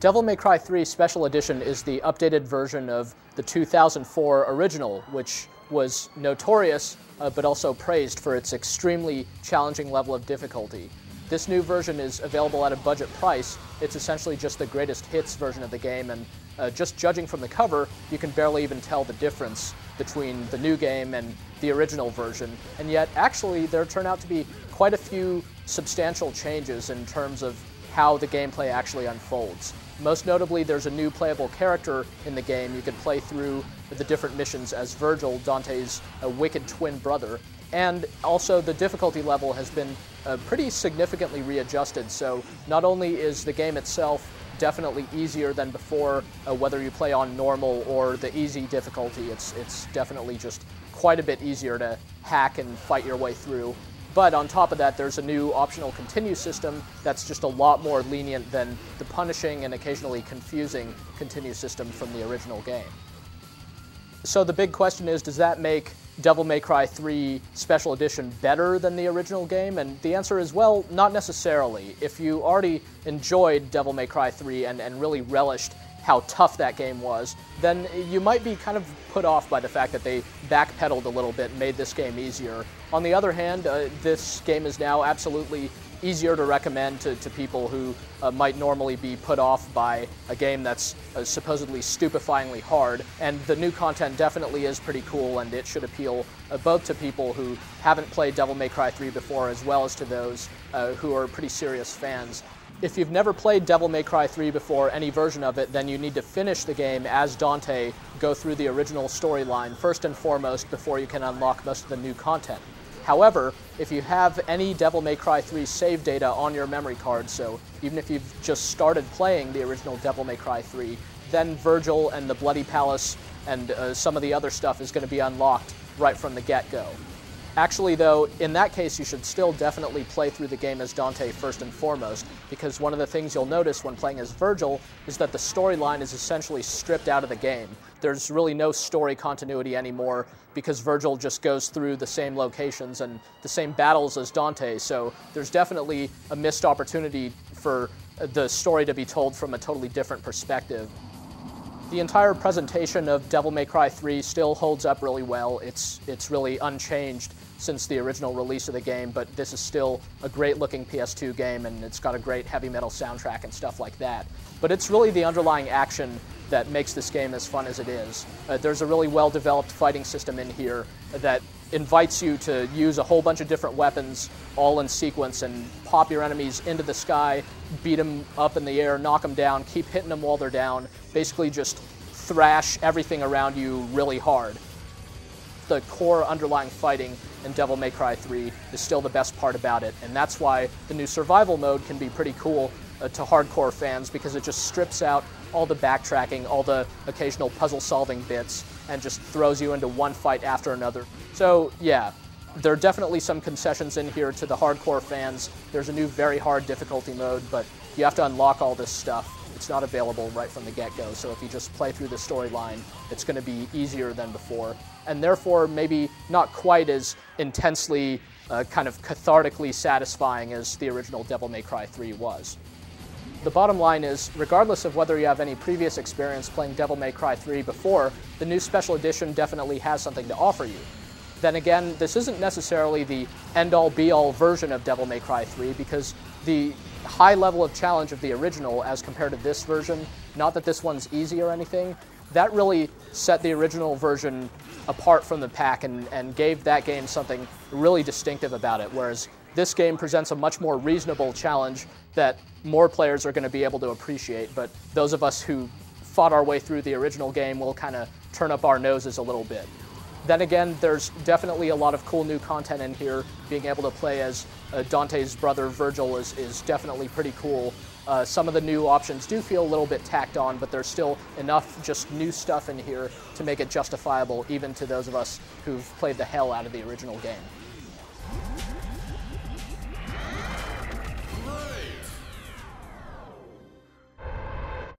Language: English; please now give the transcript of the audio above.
Devil May Cry 3 Special Edition is the updated version of the 2004 original, which was notorious but also praised for its extremely challenging level of difficulty. This new version is available at a budget price. It's essentially just the greatest hits version of the game, and just judging from the cover, you can barely even tell the difference between the new game and the original version, and yet actually there turn out to be quite a few substantial changes in terms of how the gameplay actually unfolds. Most notably, there's a new playable character in the game. You can play through the different missions as Virgil, Dante's wicked twin brother, and also the difficulty level has been pretty significantly readjusted, so not only is the game itself definitely easier than before, whether you play on normal or the easy difficulty, it's definitely just quite a bit easier to hack and fight your way through. But on top of that, there's a new optional continue system that's just a lot more lenient than the punishing and occasionally confusing continue system from the original game. So the big question is, does that make Devil May Cry 3 Special Edition better than the original game? And the answer is, well, not necessarily. If you already enjoyed Devil May Cry 3 and really relished how tough that game was, then you might be kind of put off by the fact that they backpedaled a little bit and made this game easier. On the other hand, this game is now absolutely easier to recommend to people who might normally be put off by a game that's supposedly stupefyingly hard, and the new content definitely is pretty cool, and it should appeal both to people who haven't played Devil May Cry 3 before, as well as to those who are pretty serious fans. If you've never played Devil May Cry 3 before, any version of it, then you need to finish the game as Dante, go through the original storyline first and foremost before you can unlock most of the new content. However, if you have any Devil May Cry 3 save data on your memory card, so even if you've just started playing the original Devil May Cry 3, then Virgil and the Bloody Palace and some of the other stuff is going to be unlocked right from the get-go. Actually, though, in that case, you should still definitely play through the game as Dante first and foremost, because one of the things you'll notice when playing as Virgil is that the storyline is essentially stripped out of the game. There's really no story continuity anymore, because Virgil just goes through the same locations and the same battles as Dante, so there's definitely a missed opportunity for the story to be told from a totally different perspective. The entire presentation of Devil May Cry 3 still holds up really well. It's really unchanged since the original release of the game, but this is still a great-looking PS2 game, and it's got a great heavy metal soundtrack and stuff like that. But it's really the underlying action that makes this game as fun as it is. There's a really well-developed fighting system in here that invites you to use a whole bunch of different weapons all in sequence and pop your enemies into the sky, beat them up in the air, knock them down, keep hitting them while they're down, basically just thrash everything around you really hard. The core underlying fighting in Devil May Cry 3 is still the best part about it, and that's why the new survival mode can be pretty cool to hardcore fans, because it just strips out all the backtracking, all the occasional puzzle-solving bits, and just throws you into one fight after another. So yeah, there are definitely some concessions in here to the hardcore fans. There's a new very hard difficulty mode, but you have to unlock all this stuff. It's not available right from the get-go, so if you just play through the storyline, it's going to be easier than before, and therefore maybe not quite as intensely, kind of cathartically satisfying as the original Devil May Cry 3 was. The bottom line is, regardless of whether you have any previous experience playing Devil May Cry 3 before, the new Special Edition definitely has something to offer you. Then again, this isn't necessarily the end-all be-all version of Devil May Cry 3, because the high level of challenge of the original as compared to this version, not that this one's easy or anything, that really set the original version apart from the pack and gave that game something really distinctive about it, whereas this game presents a much more reasonable challenge that more players are going to be able to appreciate, but those of us who fought our way through the original game will kind of turn up our noses a little bit. Then again, there's definitely a lot of cool new content in here. Being able to play as Dante's brother Virgil is definitely pretty cool. Some of the new options do feel a little bit tacked on, but there's still enough just new stuff in here to make it justifiable even to those of us who've played the hell out of the original game.